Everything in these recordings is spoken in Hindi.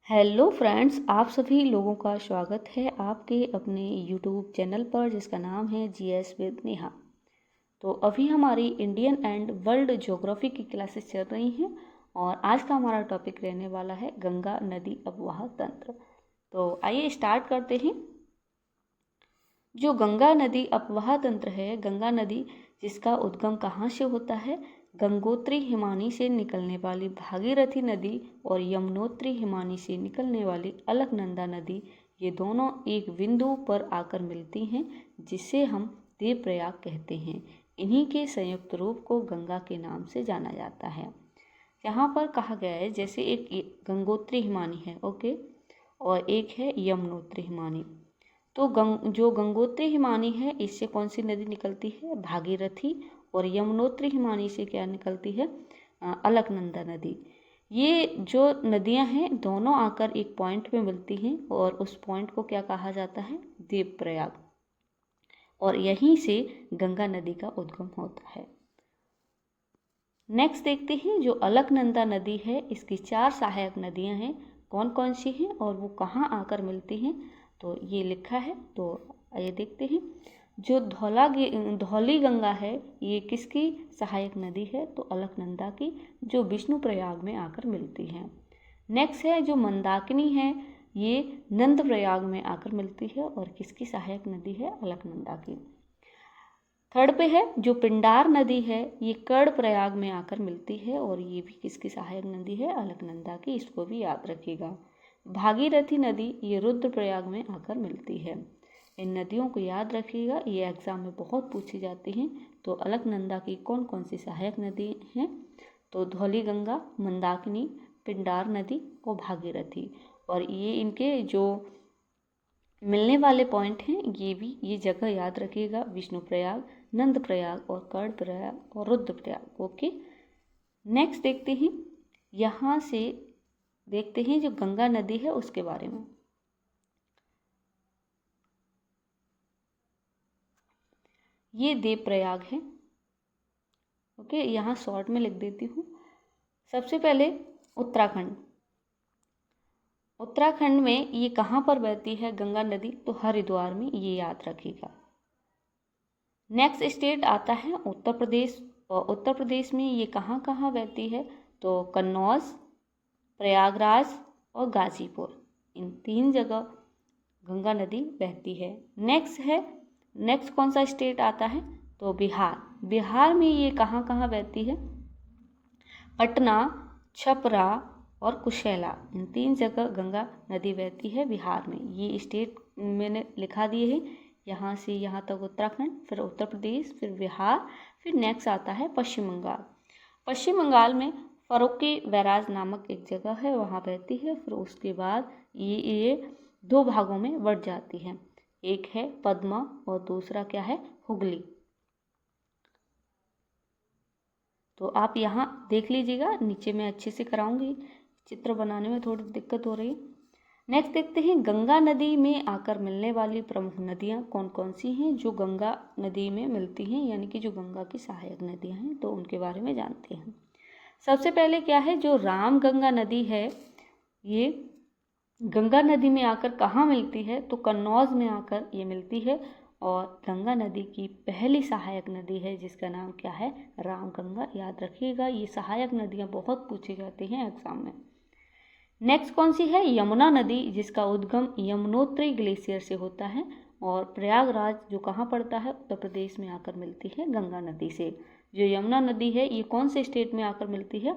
हेलो फ्रेंड्स, आप सभी लोगों का स्वागत है आपके अपने यूट्यूब चैनल पर जिसका नाम है जीएस विद नेहा। तो अभी हमारी इंडियन एंड वर्ल्ड ज्योग्राफी की क्लासेस चल रही हैं और आज का हमारा टॉपिक रहने वाला है गंगा नदी अपवाह तंत्र। तो आइए स्टार्ट करते हैं। जो गंगा नदी अपवाह तंत्र है, गंगा नदी जिसका उद्गम कहाँ से होता है? गंगोत्री हिमानी से निकलने वाली भागीरथी नदी और यमुनोत्री हिमानी से निकलने वाली अलकनंदा नदी, ये दोनों एक बिंदु पर आकर मिलती हैं जिसे हम देवप्रयाग कहते हैं। इन्हीं के संयुक्त रूप को गंगा के नाम से जाना जाता है। यहाँ पर कहा गया है जैसे एक गंगोत्री हिमानी है, ओके, और एक है यमुनोत्री हिमानी। तो जो गंगोत्री हिमानी है इससे कौन सी नदी निकलती है? भागीरथी। और यमुनोत्री हिमानी से क्या निकलती है? अलकनंदा नदी। ये जो नदियां हैं दोनों आकर एक पॉइंट पे मिलती हैं और उस पॉइंट को क्या कहा जाता है? देवप्रयाग। और यहीं से गंगा नदी का उद्गम होता है। नेक्स्ट देखते हैं जो अलकनंदा नदी है, इसकी 4 सहायक नदियां हैं। कौन कौन सी हैं और वो कहाँ आकर मिलती हैं? तो ये लिखा है, तो आइए देखते हैं। जो धौली गंगा है ये किसकी सहायक नदी है? तो अलकनंदा की, जो विष्णु प्रयाग में आकर मिलती है। नेक्स्ट है जो मंदाकिनी है, ये नंद प्रयाग में आकर मिलती है और किसकी सहायक नदी है? अलकनंदा की। थर्ड पे है जो पिंडार नदी है, ये कर्ण प्रयाग में आकर मिलती है और ये भी किसकी सहायक नदी है? अलकनंदा की, इसको भी याद रखिएगा। भागीरथी नदी ये रुद्रप्रयाग में आकर मिलती है। इन नदियों को याद रखिएगा, ये एग्जाम में बहुत पूछी जाती हैं। तो अलकनंदा की कौन कौन सी सहायक नदी हैं? तो धौली गंगा, मंदाकिनी, पिंडार नदी और भागीरथी। और ये इनके जो मिलने वाले पॉइंट हैं ये जगह याद रखिएगा। विष्णु प्रयाग, नंद प्रयाग और कर्ण प्रयाग और रुद्र प्रयाग, ओके। नेक्स्ट देखते हैं, यहाँ से देखते हैं जो गंगा नदी है उसके बारे में। ये देवप्रयाग है, ओके। यहाँ शॉर्ट में लिख देती हूँ। सबसे पहले उत्तराखंड में ये कहाँ पर बहती है गंगा नदी? तो हरिद्वार में, ये याद रखिएगा। नेक्स्ट स्टेट आता है उत्तर प्रदेश, और उत्तर प्रदेश में ये कहाँ कहाँ बहती है? तो कन्नौज, प्रयागराज और गाजीपुर, इन 3 जगह गंगा नदी बहती है। नेक्स्ट कौन सा स्टेट आता है? तो बिहार में ये कहाँ कहाँ बहती है? पटना, छपरा और कुशेला, इन 3 जगह गंगा नदी बहती है बिहार में। ये स्टेट मैंने लिखा दिए हैं, यहाँ से यहाँ तक उत्तराखंड, फिर उत्तर प्रदेश, फिर बिहार, फिर नेक्स्ट आता है पश्चिम बंगाल। पश्चिम बंगाल में फरोक्की बैराज नामक एक जगह है, वहाँ बहती है। फिर उसके बाद ये 2 भागों में बढ़ जाती है, एक है पद्मा और दूसरा क्या है? हुगली। तो आप यहाँ देख लीजिएगा, नीचे मैं अच्छे से कराऊंगी, चित्र बनाने में थोड़ी दिक्कत हो रही है। नेक्स्ट देखते हैं गंगा नदी में आकर मिलने वाली प्रमुख नदियाँ कौन कौन सी हैं जो गंगा नदी में मिलती हैं, यानी कि जो गंगा की सहायक नदियाँ हैं, तो उनके बारे में जानते हैं। सबसे पहले क्या है, जो राम गंगा नदी है, ये गंगा नदी में आकर कहाँ मिलती है? तो कन्नौज में आकर ये मिलती है और गंगा नदी की पहली सहायक नदी है जिसका नाम क्या है? राम गंगा, याद रखिएगा। ये सहायक नदियाँ बहुत पूछी जाती हैं एग्जाम में। नेक्स्ट कौन सी है? यमुना नदी, जिसका उद्गम यमुनोत्री ग्लेशियर से होता है और प्रयागराज जो कहाँ पड़ता है? उत्तर प्रदेश में आकर मिलती है गंगा नदी से। जो यमुना नदी है ये कौन से स्टेट में आकर मिलती है?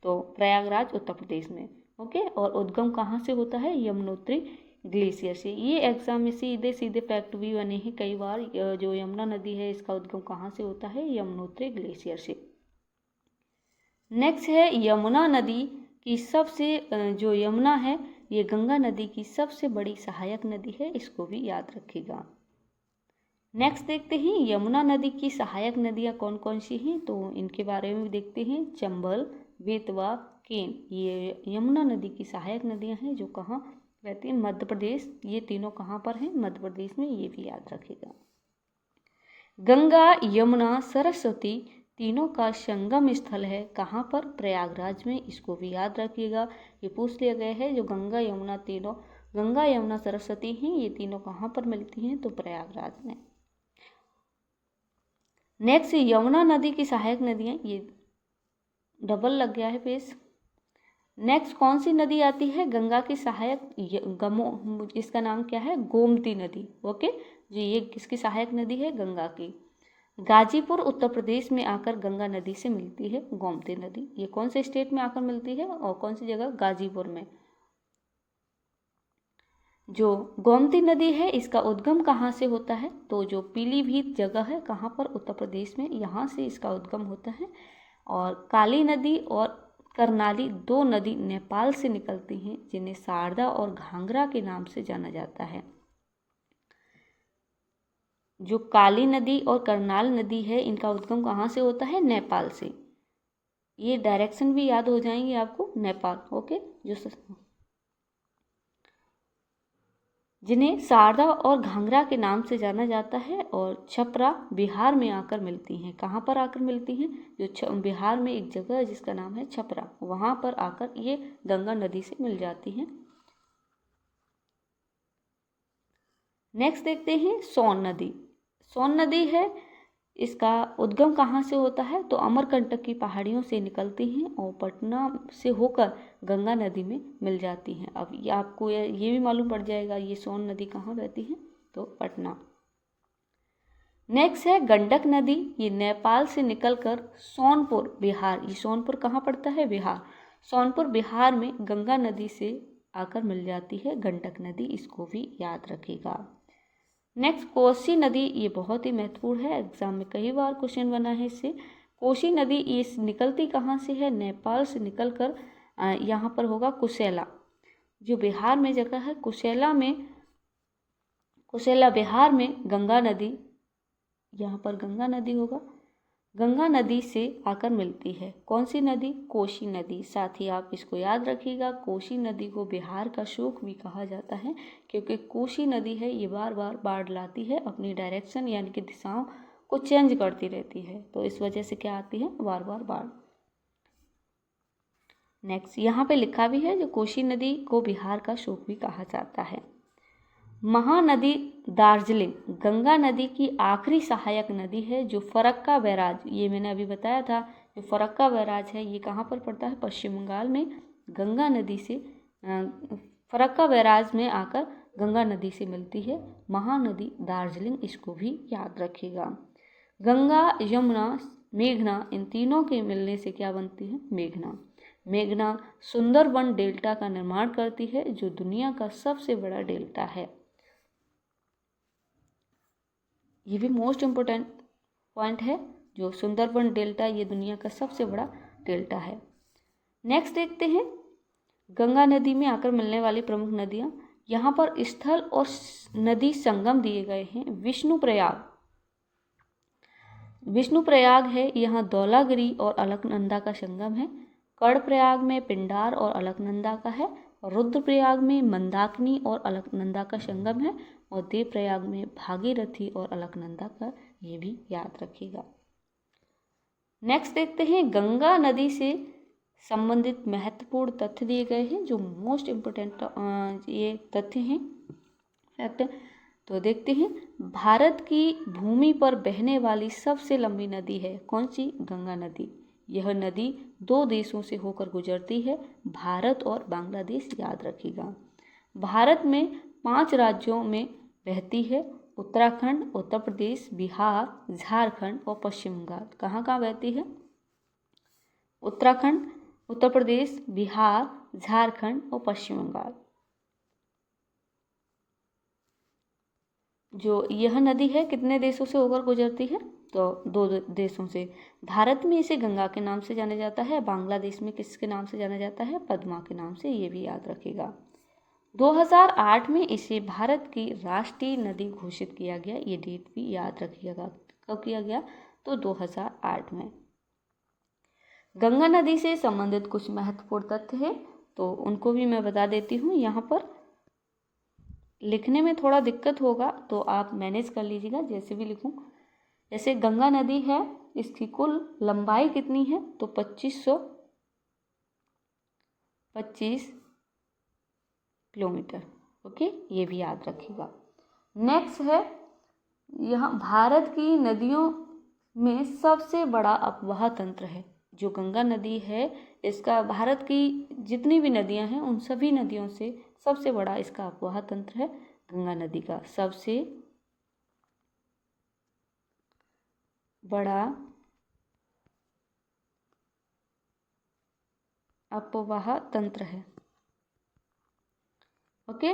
तो प्रयागराज, उत्तर प्रदेश में, ओके। और उद्गम कहाँ से होता है? यमुनोत्री ग्लेशियर से। ये एग्जाम में सीधे सीधे फैक्ट भी बने हैं कई बार। जो यमुना नदी है इसका उद्गम कहाँ से होता है? यमुनोत्री ग्लेशियर से। नेक्स्ट है यमुना नदी की जो यमुना है ये गंगा नदी की सबसे बड़ी सहायक नदी है, इसको भी याद रखिएगा। नेक्स्ट देखते हैं यमुना नदी की सहायक नदियाँ कौन कौन सी हैं, तो इनके बारे में भी देखते हैं। चंबल, बेतवा, केन, ये यमुना नदी की सहायक नदियाँ हैं जो कहाँ बहती हैं? मध्य प्रदेश। ये तीनों कहाँ पर हैं? मध्य प्रदेश में, ये भी याद रखिएगा। गंगा, यमुना, सरस्वती तीनों का संगम स्थल है कहाँ पर? प्रयागराज में। इसको भी याद रखिएगा, ये पूछ लिया गया है। जो गंगा यमुना तीनों, गंगा यमुना सरस्वती हैं, ये तीनों कहाँ पर मिलती हैं? तो प्रयागराज में। नेक्स्ट, यमुना नदी की सहायक नदियाँ, ये डबल लग गया है पेज। नेक्स्ट, कौन सी नदी आती है गंगा की सहायक? इसका नाम क्या है? गोमती नदी। ओके जी, ये किसकी सहायक नदी है? गंगा की। गाजीपुर उत्तर प्रदेश में आकर गंगा नदी से मिलती है गोमती नदी। ये कौन से स्टेट में आकर मिलती है और कौन सी जगह? गाजीपुर में। जो गोमती नदी है इसका उद्गम कहाँ से होता है? तो जो पीलीभीत जगह है, कहाँ पर? उत्तर प्रदेश में, यहाँ से इसका उद्गम होता है। और काली नदी और करनाली दो नदी नेपाल से निकलती हैं, जिन्हें शारदा और घाघरा के नाम से जाना जाता है। जो काली नदी और करनाल नदी है, इनका उद्गम कहाँ से होता है? नेपाल से। ये डायरेक्शन भी याद हो जाएंगे आपको, नेपाल। ओके, जिन्हें शारदा और घाघरा के नाम से जाना जाता है। और छपरा बिहार में आकर मिलती हैं। कहाँ पर आकर मिलती हैं? जो बिहार में एक जगह है जिसका नाम है छपरा, वहाँ पर आकर ये गंगा नदी से मिल जाती हैं। नेक्स्ट देखते हैं सोन नदी। सोन नदी है, इसका उद्गम कहाँ से होता है? तो अमरकंटक की पहाड़ियों से निकलती हैं और पटना से होकर गंगा नदी में मिल जाती हैं। अब ये आपको ये भी मालूम पड़ जाएगा ये सोन नदी कहाँ बहती है? तो पटना। नेक्स्ट है गंडक नदी। ये नेपाल से निकलकर सोनपुर बिहार, ये सोनपुर कहाँ पड़ता है? बिहार। सोनपुर बिहार में गंगा नदी से आकर मिल जाती है गंडक नदी, इसको भी याद रखिएगा। नेक्स्ट, कोसी नदी। ये बहुत ही महत्वपूर्ण है, एग्जाम में कई बार क्वेश्चन बना है इससे। कोसी नदी ये निकलती कहाँ से है? नेपाल से निकलकर यहाँ पर होगा कुशेला, जो बिहार में जगह है। कुशेला बिहार में गंगा नदी, यहाँ पर गंगा नदी होगा, गंगा नदी से आकर मिलती है। कौन सी नदी? कोसी नदी। साथ ही आप इसको याद रखिएगा, कोसी नदी को बिहार का शोक भी कहा जाता है, क्योंकि कोसी नदी है ये बार बार बाढ़ लाती है, अपनी डायरेक्शन यानी कि दिशाओं को चेंज करती रहती है, तो इस वजह से क्या आती है? बार बार बाढ़। नेक्स्ट, यहाँ पे लिखा भी है जो कोसी नदी को बिहार का शोक भी कहा जाता है। महानदी दार्जिलिंग गंगा नदी की आखिरी सहायक नदी है। जो फरक्का बैराज, ये मैंने अभी बताया था, जो फरक्का बैराज है ये कहाँ पर पड़ता है? पश्चिम बंगाल में। गंगा नदी से फरक्का बैराज में आकर गंगा नदी से मिलती है महानदी दार्जिलिंग, इसको भी याद रखिएगा। गंगा, यमुना, मेघना, इन तीनों के मिलने से क्या बनती है? मेघना। मेघना सुंदरबन डेल्टा का निर्माण करती है, जो दुनिया का सबसे बड़ा डेल्टा है। ये भी मोस्ट इम्पोर्टेंट पॉइंट है, जो सुंदरबन डेल्टा ये दुनिया का सबसे बड़ा डेल्टा है। नेक्स्ट देखते हैं गंगा नदी में आकर मिलने वाली प्रमुख नदियाँ। यहाँ पर स्थल और नदी संगम दिए गए हैं। विष्णुप्रयाग है, यहाँ धौलागिरी और अलकनंदा का संगम है। कर्णप्रयाग में पिंडार और अलकनंदा का है। रुद्रप्रयाग में मंदाकिनी और अलकनंदा का संगम है। और देवप्रयाग में भागीरथी और अलकनंदा का, ये भी याद रखिएगा। नेक्स्ट देखते हैं गंगा नदी से संबंधित महत्वपूर्ण तथ्य दिए गए हैं, जो मोस्ट इम्पोर्टेंट ये तथ्य हैं, फैक्ट। तो देखते हैं, भारत की भूमि पर बहने वाली सबसे लंबी नदी है कौन सी? गंगा नदी। यह नदी दो देशों से होकर गुजरती है, भारत और बांग्लादेश, याद रखिएगा। भारत में 5 राज्यों में बहती है, उत्तराखंड, उत्तर प्रदेश, बिहार, झारखंड और पश्चिम बंगाल। कहाँ कहाँ बहती है? उत्तराखंड, उत्तर प्रदेश, बिहार, झारखंड और पश्चिम बंगाल। जो यह नदी है कितने देशों से होकर गुजरती है? तो 2 देशों से। भारत में इसे गंगा के नाम से जाना जाता है, बांग्लादेश में किसके नाम से जाना जाता है? पद्मा के नाम से, ये भी याद रखिएगा। 2008 में इसे भारत की राष्ट्रीय नदी घोषित किया गया, ये डेट भी याद रखिएगा। कब किया गया? तो 2008 में। गंगा नदी से संबंधित कुछ महत्वपूर्ण तथ्य हैं, तो उनको भी मैं बता देती हूँ। यहाँ पर लिखने में थोड़ा दिक्कत होगा, तो आप मैनेज कर लीजिएगा जैसे भी लिखूँ। जैसे गंगा नदी है इसकी कुल लंबाई कितनी है, तो 2525 किलोमीटर। ओके, ये भी याद रखिएगा। नेक्स्ट है, यहाँ भारत की नदियों में सबसे बड़ा अपवाह तंत्र है। जो गंगा नदी है, इसका भारत की जितनी भी नदियां हैं उन सभी नदियों से सबसे बड़ा इसका अपवाह तंत्र है गंगा नदी का। सबसे बड़ा अपवाह तंत्र है। ओके,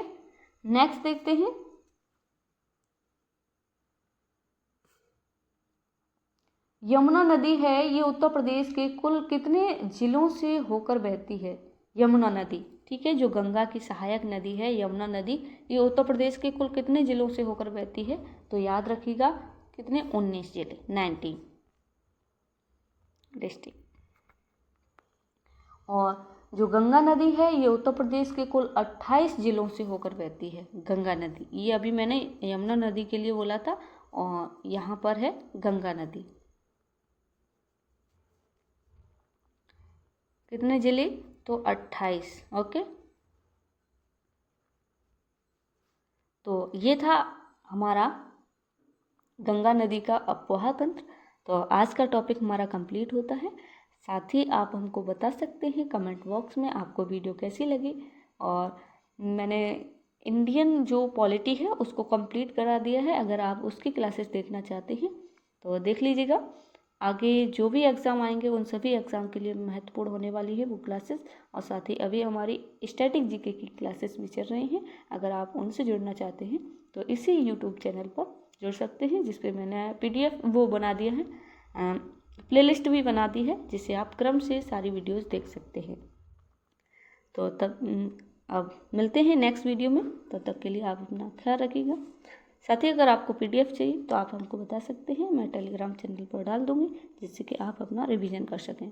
नेक्स्ट देखते हैं। यमुना नदी है, ये उत्तर प्रदेश के कुल कितने जिलों से होकर बहती है? यमुना नदी, ठीक है, जो गंगा की सहायक नदी है यमुना नदी, ये उत्तर प्रदेश के कुल कितने जिलों से होकर बहती है? तो याद रखिएगा कितने, 19 जिले, 19 डिस्ट्रिक्ट। और जो गंगा नदी है ये उत्तर प्रदेश के कुल 28 जिलों से होकर बहती है गंगा नदी। ये अभी मैंने यमुना नदी के लिए बोला था, और यहाँ पर है गंगा नदी। कितने जिले? तो 28। ओके, तो ये था हमारा गंगा नदी का अपवाह तंत्र। तो आज का टॉपिक हमारा कंप्लीट होता है। साथ ही आप हमको बता सकते हैं कमेंट बॉक्स में आपको वीडियो कैसी लगी। और मैंने इंडियन जो पॉलिटी है उसको कंप्लीट करा दिया है, अगर आप उसकी क्लासेस देखना चाहते हैं तो देख लीजिएगा। आगे जो भी एग्ज़ाम आएंगे उन सभी एग्ज़ाम के लिए महत्वपूर्ण होने वाली है वो क्लासेस। और साथ ही अभी हमारी स्टैटिक जीके की क्लासेस भी चल रही हैं, अगर आप उनसे जुड़ना चाहते हैं तो इसी यूट्यूब चैनल पर जुड़ सकते हैं, जिस पे मैंने PDF वो बना दिया है, प्लेलिस्ट भी बना दी है, जिसे आप क्रम से सारी वीडियोस देख सकते हैं। तो तब अब मिलते हैं नेक्स्ट वीडियो में, तब तक के लिए आप अपना ख्याल रखिएगा। साथ ही अगर आपको PDF चाहिए तो आप हमको बता सकते हैं, मैं टेलीग्राम चैनल पर डाल दूँगी, जिससे कि आप अपना रिवीजन कर सकें।